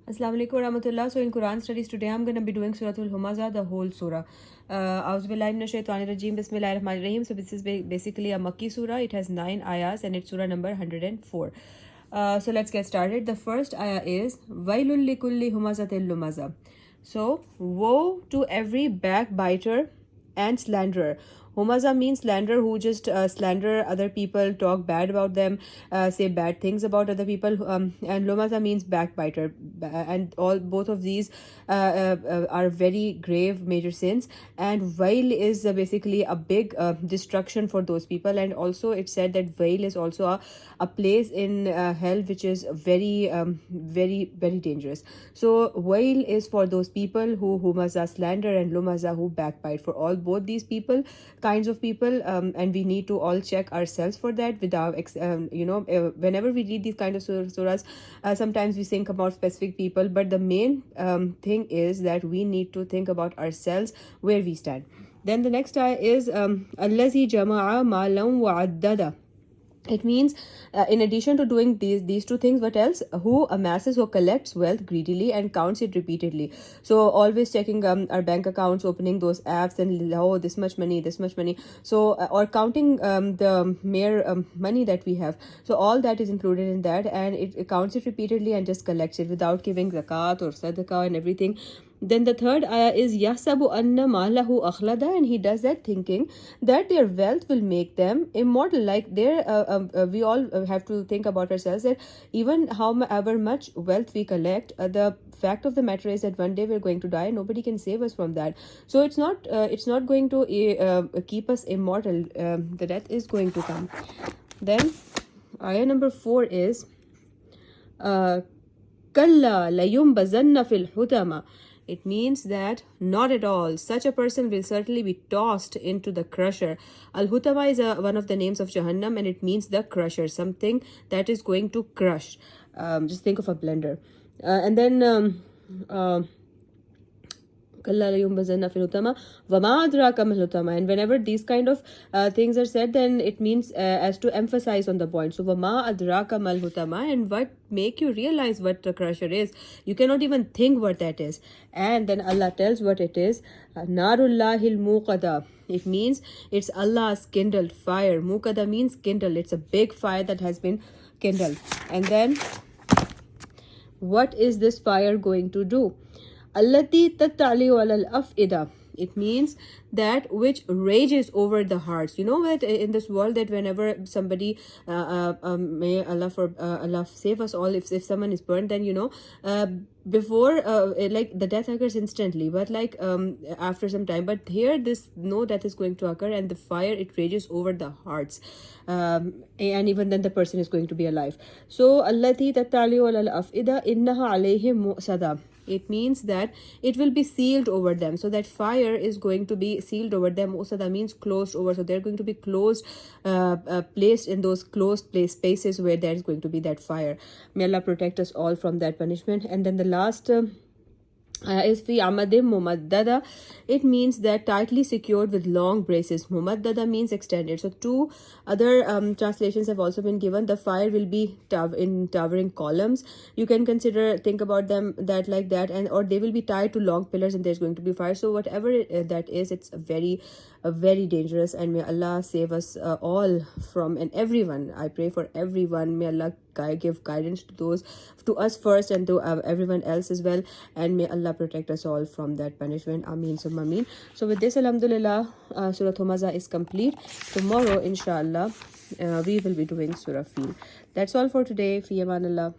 Assalamu alaikum warahmatullah. So in Quran studies today, I'm going to be doing Suratul Humaza, the whole surah. A'udhu billahi minash shaitanir rajeem. Bismillahir rahmanir rahim. So this is basically a Makki surah. It has 9 ayahs and it's surah number 104. So let's get started. The first ayah is Wailul likulli humazatil lumaza. So woe to every backbiter and slanderer. Humaza means slanderer, who just slander other people, talk bad about them, say bad things about other people. And Lumaza means backbiter, and all both of these are very grave major sins. And Vail is basically a big destruction for those people. And also, it said that Vail is also a place in hell which is very dangerous. So Vail is for those people who Humaza slander, and Lumaza who backbite. For all both these people, kinds of people, and we need to all check ourselves for that without whenever we read these kind of surahs, sometimes we think about specific people, but the main thing is that we need to think about ourselves, where we stand. Then the next ayah is allazi jama'a malam wa addada. It means, in addition to doing these two things, what else? Who amasses or collects wealth greedily and counts it repeatedly. So always checking our bank accounts, opening those apps, and oh, this much money, this much money. So or counting the mere money that we have. So all that is included in that, and it counts it repeatedly and just collects it without giving zakat or sadaqah and everything. Then the third ayah is Yasabu anna malahu akhlada, and he does that thinking that their wealth will make them immortal. Like we all have to think about ourselves that even however much wealth we collect, the fact of the matter is that one day we're going to die and nobody can save us from that. So it's not going to keep us immortal. The death is going to come. Then ayah number 4 is Kalla layumbazanna fil hutama. It means that not at all. Such a person will certainly be tossed into the crusher. Al-Hutama is one of the names of Jahannam, and it means the crusher, something that is going to crush. Just think of a blender. And then and whenever these kind of things are said, then it means as to emphasize on the point. So Vama adraka mal hutama, and what make you realize what the crusher is? You cannot even think what that is. And then Allah tells what it is. Narullahil muqada. It means it's Allah's kindled fire. Muqada means kindled. It's a big fire that has been kindled. And then what is this fire going to do? Allati tattaliu alal afida. It means that which rages over the hearts. You know that in this world, that whenever somebody, may Allah save us all, if someone is burned, then before like the death occurs instantly, but like after some time. But here, this no death is going to occur, and the fire, it rages over the hearts, and even then the person is going to be alive. So allati tattaliu alal afida innaha alayhim mu'sada. It means that it will be sealed over them. So that fire is going to be sealed over them. Usada means closed over. So they're going to be closed, placed in those closed spaces where there is going to be that fire. May Allah protect us all from that punishment. And then the last is fi amadim mumaddada. It means that tightly secured with long braces. Mumaddada means extended. So two other translations have also been given. The fire will be in towering columns. You can think about them that like that, and or they will be tied to long pillars, and there's going to be fire. So whatever that is, it's very dangerous, and may Allah save us all from, and everyone. I pray for everyone. May Allah give guidance to us first, and to everyone else as well, and may Allah protect us all from that punishment. Ameen summa ameen. So with this, alhamdulillah, Surah Humaza is complete. Tomorrow, inshallah, we will be doing Surah Fil. That's all for today. Fi amanillah.